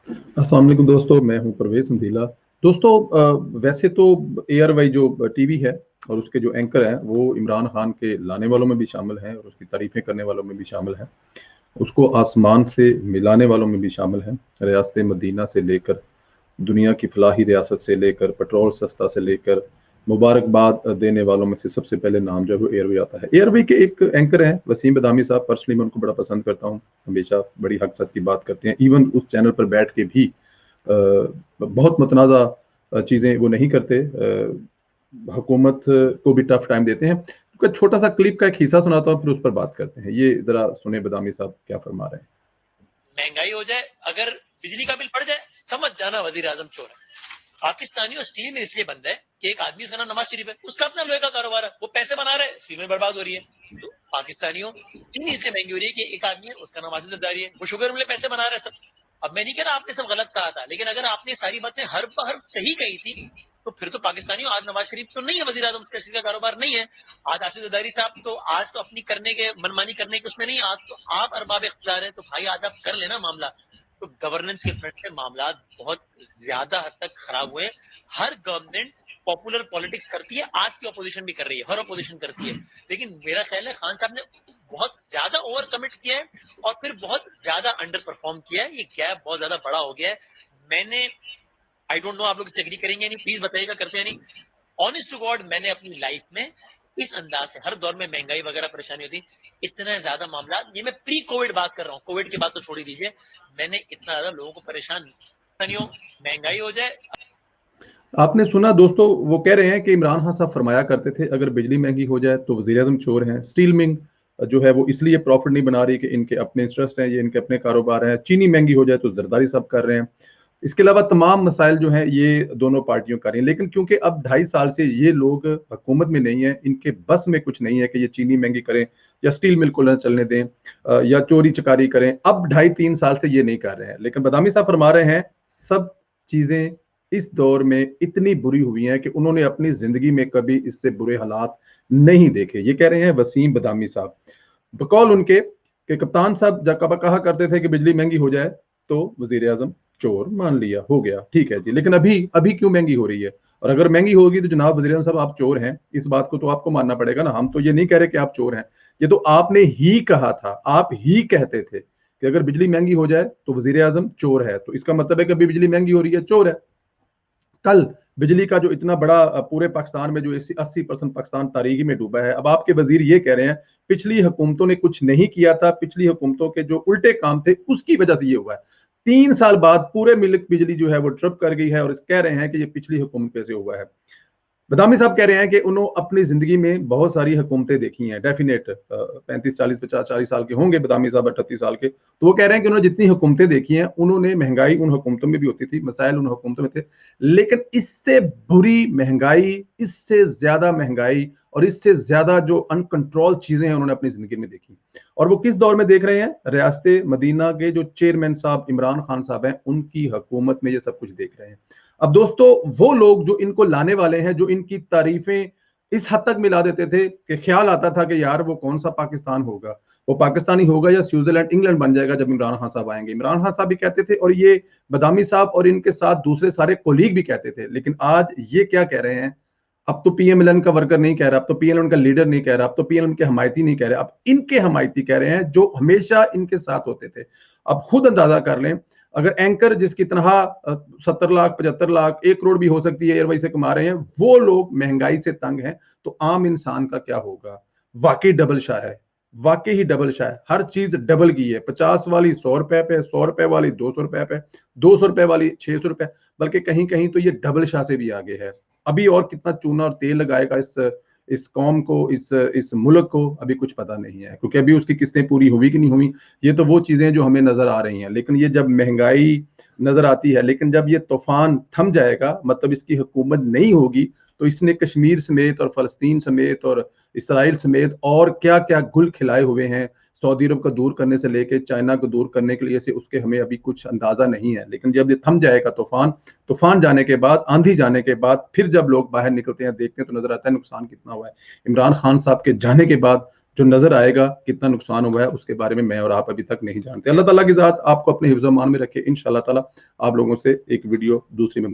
अस्सलाम वालेकुम दोस्तों, मैं हूं परवेज संधीला। दोस्तों, वैसे तो एयर वाई जो टीवी है और उसके जो एंकर हैं वो इमरान खान के लाने वालों में भी शामिल हैं और उसकी तारीफें करने वालों में भी शामिल हैं। उसको आसमान से मिलाने वालों में भी शामिल हैं। रियासत मदीना से लेकर दुनिया की फलाही रियासत से लेकर पेट्रोल सस्ता से लेकर मुबारकबाद देने वालों में से सबसे पहले नाम जो है वो एयरवे आता है। एयरवे के एक एंकर हैं वसीम बदामी साहब। पर्सनली मैं उनको बड़ा पसंद करता हूँ, हमेशा बड़ी हक सच की बात करते हैं। इवन उस चैनल पर बैठ के भी बहुत मुतनाज़ा चीज़ें वो नहीं करते, हुकूमत को भी टफ टाइम देते हैं। तो छोटा सा क्लिप का एक हिस्सा सुनाता हूँ, फिर उस पर बात करते हैं। ये जरा सुने बदामी साहब क्या फरमा रहे हैं। महंगाई हो जाए, अगर बिजली का बिल बढ़ जाए, समझ जाना वजीर आजम चोर है। पाकिस्तानियों स्टील में इसलिए बंद है कि एक आदमी, उसका नाम नवाज शरीफ है, उसका अपना लोहे का कारोबार है, वो पैसे बना रहा है, स्टील में बर्बाद हो रही है। तो पाकिस्तानियों चीनी इसलिए महंगी हो रही है कि एक आदमी है, उसका नाम आसिफ जरदारी है, वो शुगर मिले पैसे बना रहा है सब। अब मैं नहीं कह रहा आपने सब गलत कहा था, लेकिन अगर आपने सारी बातें हर बार सही कही थी तो फिर तो पाकिस्तानियों आज नवाज शरीफ तो नहीं है वजीर आजम, उसका का कारोबार नहीं है। आज आसिफ जरदारी साहब तो आज तो अपनी करने के मनमानी करने के उसमें नहीं, आज तो आप अरबाब इख्तियार है, तो भाई आज आप कर लेना मामला। तो गवर्नेंस के फ्रंट पे मामला बहुत ज्यादा हद तक खराब हुए। हर गवर्नमेंट पॉपुलर पॉलिटिक्स करती है, आज की अपोजिशन भी कर रही है, हर अपोजिशन करती है, लेकिन मेरा ख्याल है खान साहब ने बहुत ज्यादा ओवर कमिट किया है और फिर बहुत ज्यादा अंडर परफॉर्म किया है। ये गैप बहुत ज्यादा बड़ा हो गया है। मैंने आई डोंट नो आप लोग इससे एग्री करेंगे नहीं, प्लीज बताइएगा करते हैं नहीं। ऑनेस्ट टू गॉड मैंने अपनी लाइफ में इस अंदाज से, हर दौर में महंगाई वगैरह परेशानी होती, इतना ज्यादा मामला, ये मैं प्री कोविड बात कर रहा हूँ, कोविड की बात तो छोड़ ही दीजिए, मैंने इतना ज्यादा लोगों को परेशान महंगाई हो जाए। आपने सुना दोस्तों, वो कह रहे हैं कि इमरान खान साहब फरमाया करते थे अगर बिजली महंगी हो जाए तो वजीर आजम चोर हैं। स्टील मिल जो है वो इसलिए प्रॉफिट नहीं बना रही कि इनके अपने इंटरेस्ट हैं, ये इनके अपने कारोबार हैं। चीनी महंगी हो जाए तो जरदारी साहब कर रहे हैं। इसके अलावा तमाम मसाइल जो हैं ये दोनों पार्टियों कर रही हैं। लेकिन क्योंकि अब 2.5 साल से ये लोग हुकूमत में नहीं है, इनके बस में कुछ नहीं है कि ये चीनी महंगी करें या स्टील मिल को न चलने दें या चोरी चकारी करें। अब 2.5-3 साल से ये नहीं कर रहे हैं। लेकिन बदामी साहब फरमा रहे हैं सब चीजें इस दौर में इतनी बुरी हुई हैं कि उन्होंने अपनी जिंदगी में कभी इससे बुरे हालात नहीं देखे। ये कह रहे हैं वसीम बदामी साहब, बकौल उनके कि कप्तान साहब जब कहा करते थे कि बिजली महंगी हो जाए तो वजीर आजम चोर, मान लिया, हो गया, ठीक है जी, लेकिन अभी क्यों महंगी हो रही है? और अगर महंगी होगी तो जनाब वजीर आजम साहब आप चोर हैं, इस बात को तो आपको मानना पड़ेगा ना। हम तो ये नहीं कह रहे कि आप चोर हैं, ये तो आपने ही कहा था, आप ही कहते थे कि अगर बिजली महंगी हो जाए तो वजीर आजम चोर है। तो इसका मतलब है कि अभी बिजली महंगी हो रही है, चोर है। कल बिजली का जो इतना बड़ा पूरे पाकिस्तान में जो 80% पाकिस्तान तारीकी में डूबा है, अब आपके वजीर ये कह रहे हैं पिछली हुकूमतों ने कुछ नहीं किया था, पिछली हुकूमतों के जो उल्टे काम थे उसकी वजह से ये हुआ है। 3 साल बाद पूरे मुल्क बिजली जो है वो ट्रिप कर गई है और कह रहे हैं कि ये पिछली हुकूमत पे से हुआ है। बदामी साहब कह रहे हैं कि उन्होंने अपनी जिंदगी में बहुत सारी हुकूमतें देखी हैं, डेफिनेट 35-40-50-40 साल के होंगे बदामी साहब, 38 साल के। तो वो कह रहे हैं कि उन्होंने जितनी हुकूमतें देखी हैं, उन्होंने महंगाई उन हुकूमतों में भी होती थी, मसाइल उन हुकूमतों में थे, लेकिन इससे बुरी महंगाई, इससे ज्यादा महंगाई और इससे ज्यादा जो अनकंट्रोल चीजें हैं उन्होंने अपनी जिंदगी में देखी। और वो किस दौर में देख रहे हैं? रियासत मदीना के जो चेयरमैन साहब इमरान खान साहब हैं, उनकी हुकूमत में ये सब कुछ देख रहे हैं। अब दोस्तों, वो लोग जो इनको लाने वाले हैं, जो इनकी तारीफें इस हद तक मिला देते थे कि ख्याल आता था कि यार वो कौन सा पाकिस्तान होगा, वो पाकिस्तानी होगा या स्विट्जरलैंड इंग्लैंड बन जाएगा जब इमरान खान साहब आएंगे। इमरान खान साहब भी कहते थे और ये बदामी साहब और इनके साथ दूसरे सारे कोलीग भी कहते थे। लेकिन आज ये क्या कह रहे हैं? अब तो पीएमएलएन का वर्कर नहीं कह रहा, अब तो पीएमएलएन का लीडर नहीं कह रहा, अब तो पीएमएलएन के हमायती नहीं कह रहे, अब इनके हमायती कह रहे हैं जो हमेशा इनके साथ होते थे। अब खुद अंदाजा कर लें, अगर एंकर जिसकी तनख्वाह 70 लाख 75 लाख 1 करोड़ भी हो सकती है एयरवाई से कमा रहे हैं, वो लोग महंगाई से तंग हैं, तो आम इंसान का क्या होगा? वाकई डबल शाह है, वाकई ही डबल शाह है। हर चीज डबल की है, 50 वाली 100 रुपए पे, 100 रुपए वाली 200 रुपए पे, 200 रुपए वाली 600 रुपए, बल्कि कहीं कहीं तो ये डबल शाह से भी आगे है। अभी और कितना चूना और तेल लगाएगा इस कौम को, इस मुल्क को, अभी कुछ पता नहीं है, क्योंकि अभी उसकी किस्तें पूरी हुई कि नहीं हुई, ये तो वो चीजें जो हमें नजर आ रही हैं। लेकिन ये जब महंगाई नजर आती है, लेकिन जब ये तूफान थम जाएगा, मतलब इसकी हुकूमत नहीं होगी, तो इसने कश्मीर समेत और फलस्तीन समेत और इसराइल समेत और क्या क्या गुल खिलाए हुए हैं, सऊदी अरब को दूर करने से लेके चाइना को दूर करने के लिए से, उसके हमें अभी कुछ अंदाजा नहीं है। लेकिन जब ये थम जाएगा तूफान जाने के बाद, आंधी जाने के बाद, फिर जब लोग बाहर निकलते हैं, देखते हैं, तो नजर आता है नुकसान कितना हुआ है। इमरान खान साहब के जाने के बाद جو نظر آئے گا کتنا نقصان ہوا ہے اس کے بارے میں اور آپ ابھی تک نہیں جانتے. اللہ تعالیٰ کی ذات آپ کو اپنے حفظ و امان میں رکھے. انشاءاللہ تعالیٰ آپ لوگوں سے ایک ویڈیو دوسری میں